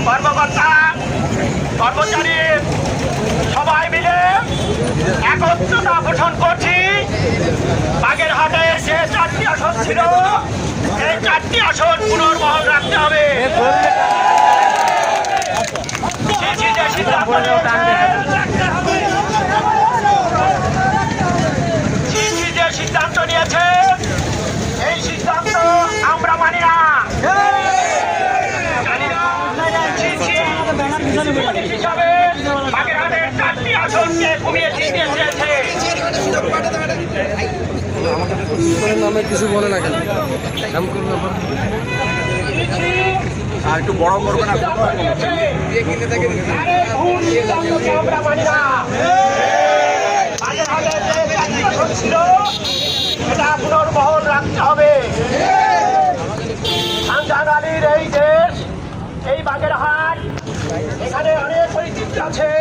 কর্মকর্তা কর্মচারী সবাই মিলে একত্রতা পোষণ করছি। বাগেরহাটের যে 4টি আসন ছিল, এই 4টি আসন পুনর্বহাল রাখতে হবে। সিদ্ধান্ত নিয়েছে, এই সিদ্ধান্ত আমরা মানি না। হিসাবে বাগেরহাটের 4টি আসনকে কমিয়ে দিতে চেয়েছে। নামে কিছু বলে না কেন? আর একটু বড় করবে না? আমরা মানি না। বাগেরহাটের যে 4টি আসন ছিল, এটা পুনর্বহাল রাখতে হবে। খানজাহান আলীর এই দেশ, এই বাগেরহাট, এখানে অনেক ঐতিহ্য আছে।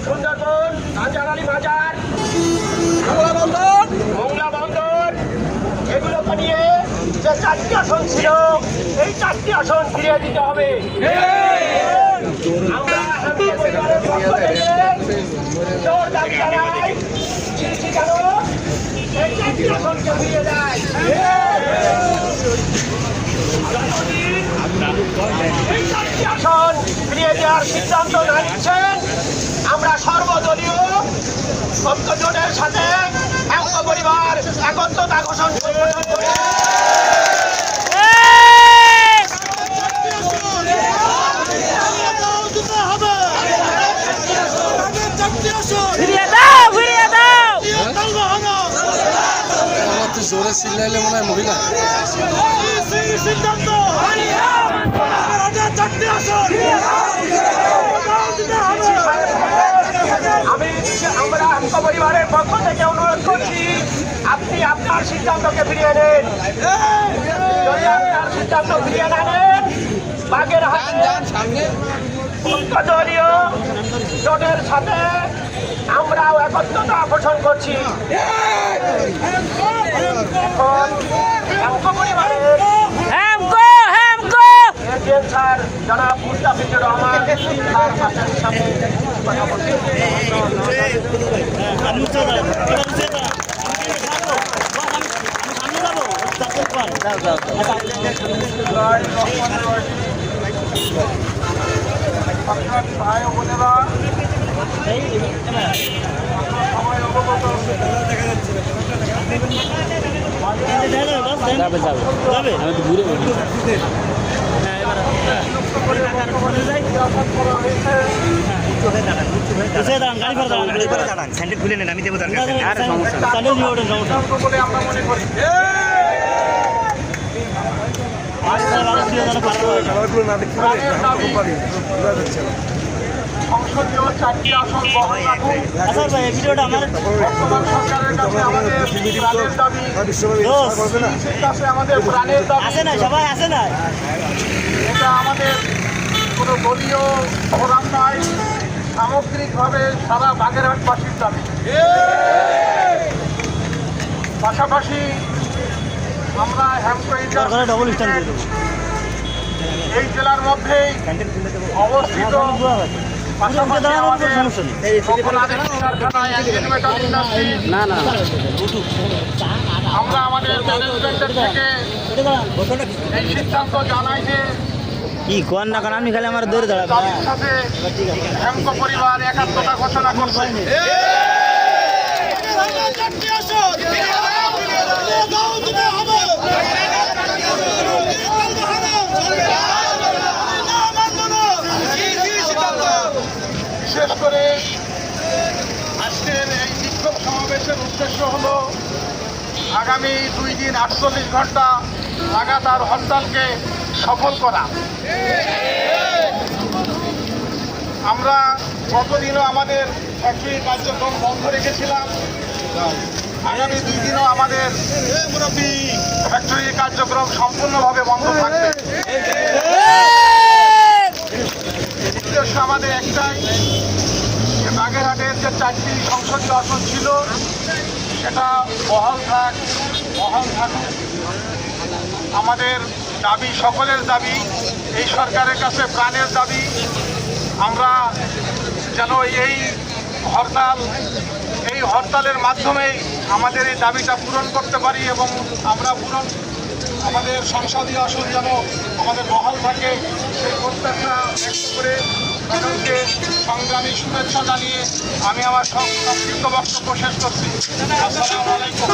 সুন্দরবন, খানজাহান আলী মাজার, মোংলা বন্দর, এগুলোকে নিয়ে যে 4টি আসন ছিল, এই 4টি আসন ফিরিয়ে দিতে হবে। আমরা পরিবারের পক্ষ থেকে জোর দাবি জানাই, কেন এই 4টি আসনকে ফিরিয়ে দেয়। এই 4টি আসন ফিরিয়ে দেওয়ার সিদ্ধান্ত না নিচ্ছেন, আমরা সর্বদলীয় ঐক্যজোটের সাথে পরিবার একত্রতা ঘোষণা করি। জোরে চিল্লাইলে মনে হয় মহিলা আমরা পরিবারের পক্ষ থেকে অনুরোধ করছি, আপনি আপনার সিদ্ধান্তকে ফিরিয়ে নেন। যদি আপনার সিদ্ধান্ত ফিরিয়ে না নেন, বাগেরহাট দলীয় জোটের সাথে আমরাও একত্রতা পোষণ করছি। এখন পরিবারের স্যার জনাব মুস্তাফিজুর রহমান তার পাশের সাথে কথা বলছি। ভাই বোনেরা, সবাই অবগত স্যান্ডেল খুলে নেন, আমি দেবো দরকার বলে আমরা মনে করি। সংসদীয় 4টি আসন বহাল রাখুন। বর্তমান সরকারের কাছে আমাদের প্রাণের দাবি, কাছে আমাদের প্রাণের দাবি। এটা আমাদের কোনো দলীয় অবদান নয়, সামগ্রিকভাবে সারা বাগেরহাটবাসীর দাবি। পাশাপাশি আমরা এই জেলার মধ্যেই অবস্থিত, পাশাপাশি আমাদের আমরা আমাদের ম্যানেজমেন্টের থেকে এই সিদ্ধান্ত জানাই যে কি কোন না কারণ আমি খালি আমার দৌড়ে দাঁড়াবো সাথে হেমকো পরিবার একাত্মতা ঘোষণা করছে। বিশেষ করে আজকের এই বিক্ষোভ সমাবেশের উদ্দেশ্য হলো আগামী 2 দিন 48 ঘন্টা লাগাতার হরতালকে সফল করা। আমরা গতদিনও আমাদের ফ্যাক্টরি কার্যক্রম বন্ধ রেখেছিলাম, আগামী 2 দিনও আমাদের ফ্যাক্টরি কার্যক্রম সম্পূর্ণভাবে বন্ধ থাকবে। উদ্দেশ্য আমাদের একটাই, বাগেরহাটের যে 4টি সংসদীয় আসন ছিল সেটা বহাল থাকুক। আমাদের দাবি সকলের দাবি, এই সরকারের কাছে প্রাণের দাবি। আমরা যেন এই হরতালের মাধ্যমেই আমাদের এই দাবিটা পূরণ করতে পারি এবং আমরা আমাদের সংসদীয় আসন যেন আমাদের বহাল থাকে সেই প্রত্যাশা ব্যক্ত করে সকলকে সংগ্রামী শুভেচ্ছা জানিয়ে আমি আমার সংক্ষিপ্ত বক্তব্য শেষ করছি। আসসালামু আলাইকুম।